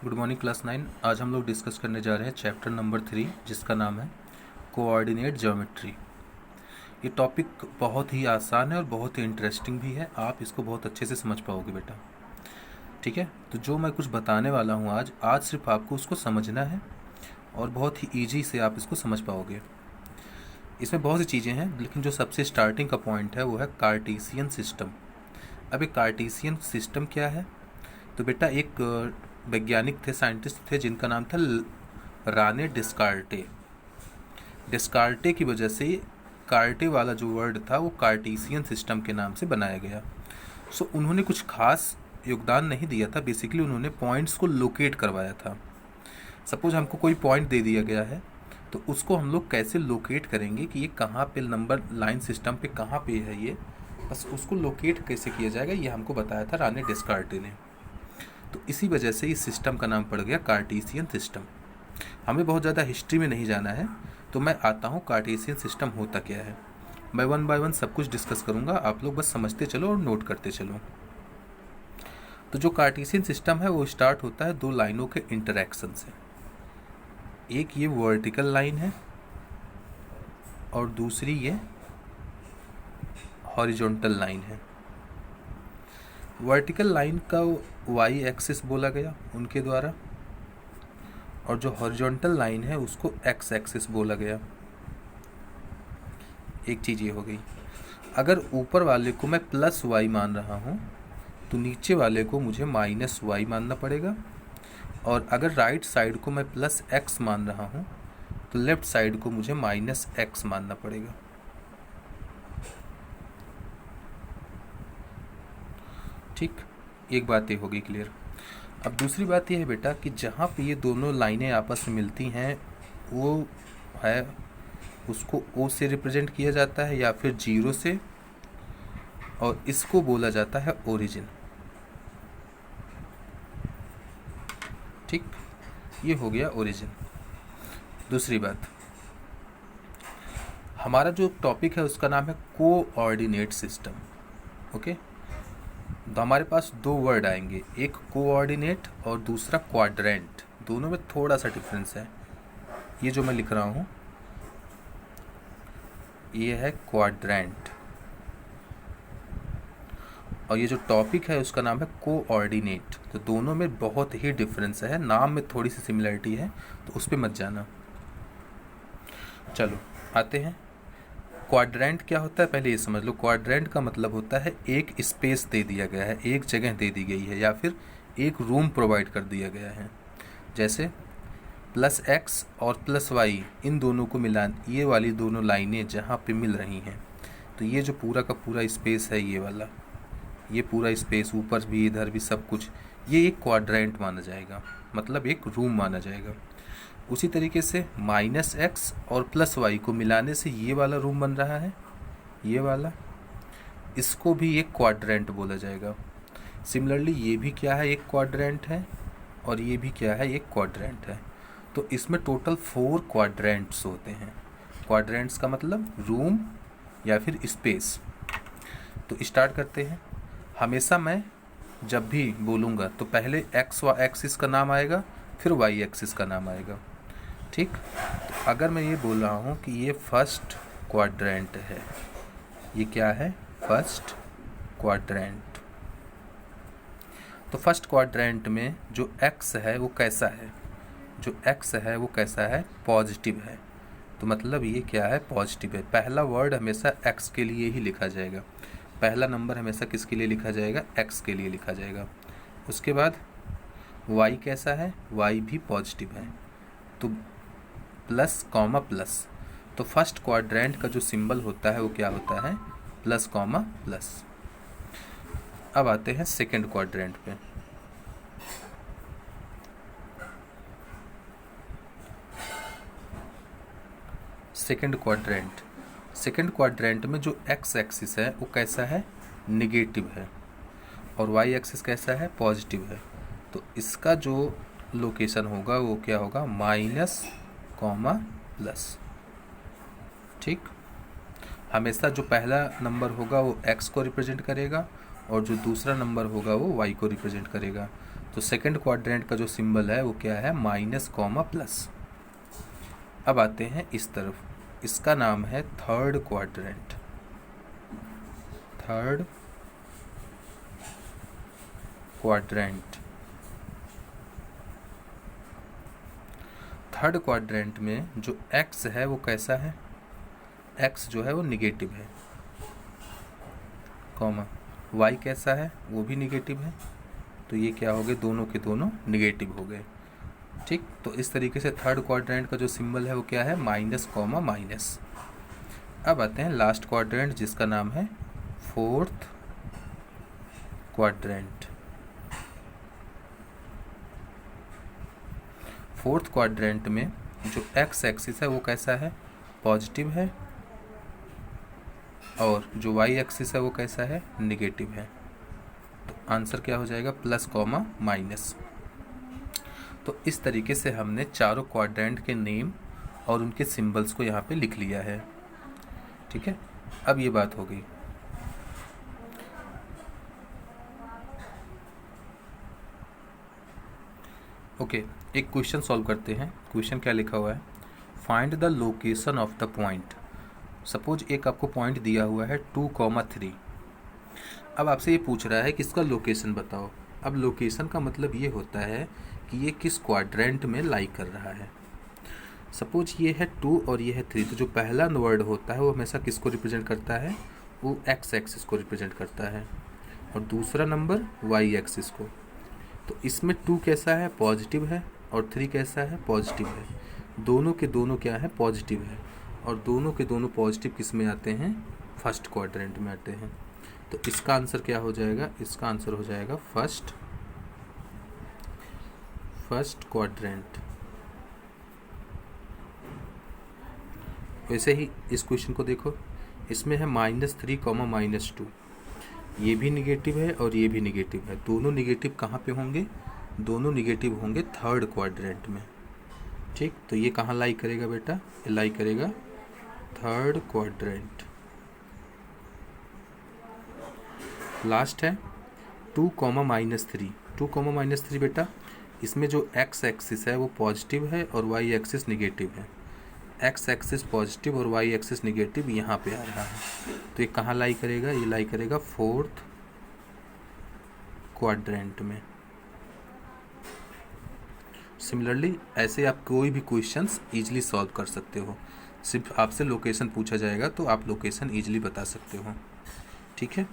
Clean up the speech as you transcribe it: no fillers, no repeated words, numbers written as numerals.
Good morning class 9। आज हम लोग डिस्कस करने जा रहे हैं चैप्टर नंबर 3 जिसका नाम है कोऑर्डिनेट ज्योमेट्री। ये टॉपिक बहुत ही आसान है और बहुत ही इंटरेस्टिंग भी है। आप इसको बहुत अच्छे से समझ पाओगे बेटा। ठीक है, तो जो मैं कुछ बताने वाला हूँ आज सिर्फ आपको उसको समझना है और बहुत ही ईजी से आप इसको समझ पाओगे। इसमें बहुत सी चीज़ें हैं, लेकिन जो सबसे स्टार्टिंग का पॉइंट है वो है कार्टेशियन सिस्टम। अब एक कार्टेशियन सिस्टम क्या है? तो बेटा एक वैज्ञानिक थे, साइंटिस्ट थे, जिनका नाम था राने डिस्कार्टे। डिस्कार्टे की वजह से कार्टे वाला जो वर्ड था वो कार्टेशियन सिस्टम के नाम से बनाया गया। सो उन्होंने कुछ खास योगदान नहीं दिया था। बेसिकली उन्होंने पॉइंट्स को लोकेट करवाया था। सपोज हमको कोई पॉइंट दे दिया गया है, तो उसको हम लोग कैसे लोकेट करेंगे कि ये कहाँ पे नंबर लाइन सिस्टम पे कहाँ पे है, ये बस उसको लोकेट कैसे किया जाएगा ये हमको बताया था राने डिस्कार्टे ने। तो इसी वजह से इस सिस्टम का नाम पड़ गया कार्टेशियन सिस्टम। हमें बहुत ज़्यादा हिस्ट्री में नहीं जाना है, तो मैं आता हूँ कार्टेशियन सिस्टम होता क्या है। मैं वन बाय वन सब कुछ डिस्कस करूँगा, आप लोग बस समझते चलो और नोट करते चलो। तो जो कार्टेशियन सिस्टम है वो स्टार्ट होता है दो लाइनों के इंटरेक्शन से। एक ये वर्टिकल लाइन है और दूसरी ये हॉरिजॉन्टल लाइन है। वर्टिकल लाइन का वाई एक्सिस बोला गया उनके द्वारा, और जो हॉरिजॉन्टल लाइन है उसको एक्स एक्सिस बोला गया। एक चीज़ ये हो गई। अगर ऊपर वाले को मैं प्लस वाई मान रहा हूँ तो नीचे वाले को मुझे माइनस वाई मानना पड़ेगा, और अगर राइट साइड को मैं प्लस एक्स मान रहा हूँ तो लेफ्ट साइड को मुझे माइनस एक्स मानना पड़ेगा। ठीक, एक बात ये होगी क्लियर। अब दूसरी बात यह है बेटा कि जहाँ पे ये दोनों लाइनें आपस में मिलती हैं वो है, उसको ओ से रिप्रेजेंट किया जाता है या फिर जीरो से, और इसको बोला जाता है ओरिजिन। ठीक, ये हो गया ओरिजिन। दूसरी बात, हमारा जो टॉपिक है उसका नाम है कोऑर्डिनेट सिस्टम। ओके, तो हमारे पास दो वर्ड आएंगे, एक कोऑर्डिनेट और दूसरा क्वाड्रेंट। दोनों में थोड़ा सा डिफरेंस है। ये जो मैं लिख रहा हूँ ये है क्वाड्रेंट, और ये जो टॉपिक है उसका नाम है कोऑर्डिनेट। तो दोनों में बहुत ही डिफरेंस है, नाम में थोड़ी सी सिमिलरिटी है, तो उस पर मत जाना। चलो आते हैं। क्वाड्रेंट क्या होता है पहले ये समझ लो। क्वाड्रेंट का मतलब होता है एक स्पेस दे दिया गया है, एक जगह दे दी गई है, या फिर एक रूम प्रोवाइड कर दिया गया है। जैसे प्लस एक्स और प्लस वाई, इन दोनों को मिला, ये वाली दोनों लाइनें जहाँ पे मिल रही हैं, तो ये जो पूरा का पूरा स्पेस है, ये वाला, ये पूरा स्पेस ऊपर भी इधर भी सब कुछ, ये एक क्वाड्रेंट माना जाएगा, मतलब एक रूम माना जाएगा। उसी तरीके से माइनस एक्स और प्लस वाई को मिलाने से ये वाला रूम बन रहा है, ये वाला, इसको भी एक क्वाड्रेंट बोला जाएगा। सिमिलरली ये भी क्या है, एक क्वाड्रेंट है, और ये भी क्या है, एक क्वाड्रेंट है। तो इसमें टोटल 4 क्वाड्रेंट्स होते हैं। क्वाड्रेंट्स का मतलब रूम या फिर स्पेस। तो स्टार्ट करते हैं। हमेशा मैं जब भी बोलूँगा तो पहले एक्स एक्सिस का नाम आएगा, फिर वाई एक्सिस का नाम आएगा। ठीक, तो अगर मैं ये बोल रहा हूँ कि ये फर्स्ट क्वाड्रेंट है, ये क्या है, फर्स्ट क्वाड्रेंट, तो फर्स्ट क्वाड्रेंट में जो एक्स है वो कैसा है, जो एक्स है वो कैसा है, पॉजिटिव है। तो मतलब ये क्या है, पॉजिटिव है। पहला वर्ड हमेशा एक्स के लिए ही लिखा जाएगा, पहला नंबर हमेशा किसके लिए लिखा जाएगा, एक्स के लिए लिखा जाएगा। उसके बाद वाई कैसा है, वाई भी पॉजिटिव है, तो प्लस कॉमा प्लस। तो फर्स्ट क्वाड्रेंट का जो सिंबल होता है वो क्या होता है, प्लस कॉमा प्लस। अब आते हैं सेकंड क्वाड्रेंट पे। सेकंड क्वाड्रेंट में जो एक्स एक्सिस है वो कैसा है, निगेटिव है, और वाई एक्सिस कैसा है, पॉजिटिव है। तो इसका जो लोकेशन होगा वो क्या होगा, माइनस कॉमा प्लस। ठीक, हमेशा जो पहला नंबर होगा वो एक्स को रिप्रेजेंट करेगा, और जो दूसरा नंबर होगा वो वाई को रिप्रेजेंट करेगा। तो सेकंड क्वाड्रेंट का जो सिंबल है वो क्या है, माइनस कॉमा प्लस। अब आते हैं इस तरफ, इसका नाम है third quadrant. Third quadrant. Third quadrant में जो एक्स है वो कैसा है, एक्स जो है वो निगेटिव है, कॉमा वाई कैसा है, वो भी निगेटिव है। तो ये क्या हो गए, दोनों के दोनों निगेटिव हो गए। ठीक, तो इस तरीके से थर्ड क्वाड्रेंट का जो सिंबल है वो क्या है, माइनस कॉमा माइनस। अब आते हैं लास्ट क्वाड्रेंट जिसका नाम है फोर्थ क्वाड्रेंट। फोर्थ क्वाड्रेंट में जो एक्स एक्सिस है वो कैसा है, पॉजिटिव है, और जो वाई एक्सिस है वो कैसा है, निगेटिव है। तो आंसर क्या हो जाएगा, प्लस कॉमा माइनस। तो इस तरीके से हमने चारों क्वाड्रेंट के नेम और उनके सिंबल्स को यहाँ पे लिख लिया है। ठीक है, अब ये बात हो गई। ओके, एक क्वेश्चन सॉल्व करते हैं। क्वेश्चन क्या लिखा हुआ है, find the location of the point. Suppose एक आपको पॉइंट दिया हुआ है 2,3। अब आपसे ये पूछ रहा है कि इसका लोकेशन बताओ। अब लोकेशन का मतलब ये होता है कि ये किस क्वाड्रेंट में लाई कर रहा है। सपोज ये है 2 और ये है 3, तो जो पहला वर्ड होता है वो हमेशा किसको रिप्रेजेंट करता है, वो एक्स एक्सिस को रिप्रेजेंट करता है, और दूसरा नंबर वाई एक्सिस को। तो इसमें 2 कैसा है, पॉजिटिव है, और 3 कैसा है, पॉजिटिव है। दोनों के दोनों क्या है, पॉजिटिव है, और दोनों के दोनों पॉजिटिव किस में आते हैं, फर्स्ट क्वाड्रेंट में आते हैं। तो इसका आंसर क्या हो जाएगा, इसका आंसर हो जाएगा फर्स्ट क्वाड्रेंट। वैसे ही इस क्वेश्चन को देखो, इसमें है -3, -2। ये भी निगेटिव है और ये भी निगेटिव है। दोनों निगेटिव कहाँ पे होंगे, दोनों निगेटिव होंगे थर्ड क्वाड्रेंट में। ठीक, तो ये कहाँ लाई करेगा बेटा, ये लाई करेगा थर्ड क्वाड्रेंट। लास्ट है 2, -3। 2, -3 बेटा, इसमें जो एक्स एक्सिस है वो पॉजिटिव है और वाई एक्सिस निगेटिव है। एक्स एक्सिस पॉजिटिव और वाई एक्सिस निगेटिव यहाँ पे आ रहा है। तो ये कहाँ लाई करेगा, ये लाई करेगा फोर्थ क्वाड्रेंट में। सिमिलरली ऐसे आप कोई भी क्वेश्चंस इजीली सॉल्व कर सकते हो। सिर्फ आपसे लोकेशन पूछा जाएगा तो आप लोकेशन इजीली बता सकते हो। ठीक है।